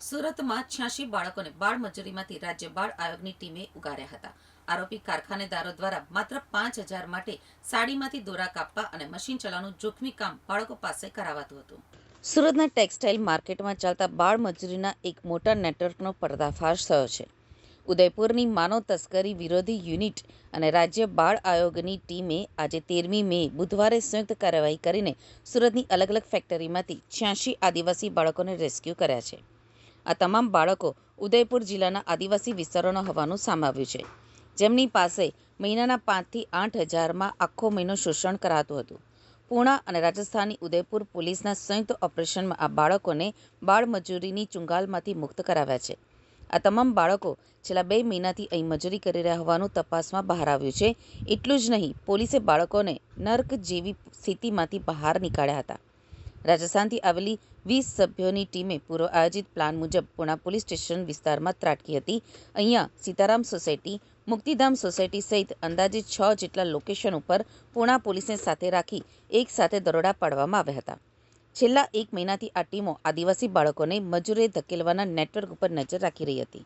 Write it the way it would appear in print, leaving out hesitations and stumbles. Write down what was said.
સુરતમાં 86 બાળકોને બાળ મજૂરીમાંથી રાજ્ય બાળ આયોગની ટીમે ઉગાર્યા હતા. આરોપી કારખાનેદારો દ્વારા માત્ર 5,000 માટે સાડીમાંથી દોરા કાપવા અને મશીન ચલાવવાનું જોખમી કામ બાળકો પાસે કરાવાતું હતું. સુરતના ટેક્સટાઇલ માર્કેટમાં ચાલતા બાળ મજૂરીના એક મોટા નેટવર્કનો પર્દાફાશ થયો છે. ઉદયપુરની માનવ તસ્કરી વિરોધી યુનિટ અને રાજ્ય બાળ આયોગની ટીમે આજે 13મી મે બુધવારે સંયુક્ત કાર્યવાહી કરીને સુરતની અલગ અલગ ફેક્ટરીમાંથી 86 આદિવાસી બાળકોને રેસ્ક્યુ કર્યા છે. આ તમામ બાળકો ઉદયપુર જિલ્લાના આદિવાસી વિસ્તારોના હોવાનું સામે આવ્યું છે, જેમની પાસે મહિનાના 5,000 થી 8,000માં આખો મહિનો શોષણ કરાતું હતું. પૂણા અને રાજસ્થાનની ઉદયપુર પોલીસના સંયુક્ત ઓપરેશનમાં આ બાળકોને બાળ મજૂરીની ચુંગાલમાંથી મુક્ત કરાવ્યા છે. આ તમામ બાળકો છેલ્લા 2 મહિનાથી અહીં મજૂરી કરી રહ્યા હોવાનું તપાસમાં બહાર આવ્યું છે. એટલું જ નહીં, પોલીસે બાળકોને નર્ક જેવી સ્થિતિમાંથી બહાર નીકાળ્યા હતા. રાજસ્થાનથી આવેલી 20 સભ્યોની ટીમે પૂર્વ આયોજિત પ્લાન મુજબ પૂણા પોલીસ સ્ટેશન વિસ્તારમાં ત્રાટકી હતી. અહીંયા સીતારામ સોસાયટી, મુક્તિધામ સોસાયટી સહિત અંદાજે 6 જેટલા લોકેશન ઉપર પૂણા પોલીસને સાથે રાખી એક સાથે દરોડા પાડવામાં આવ્યા હતા. છેલ્લા 1 મહિનાથી આ ટીમો આદિવાસી બાળકોને મજૂરીએ ધકેલવાના નેટવર્ક ઉપર નજર રાખી રહી હતી.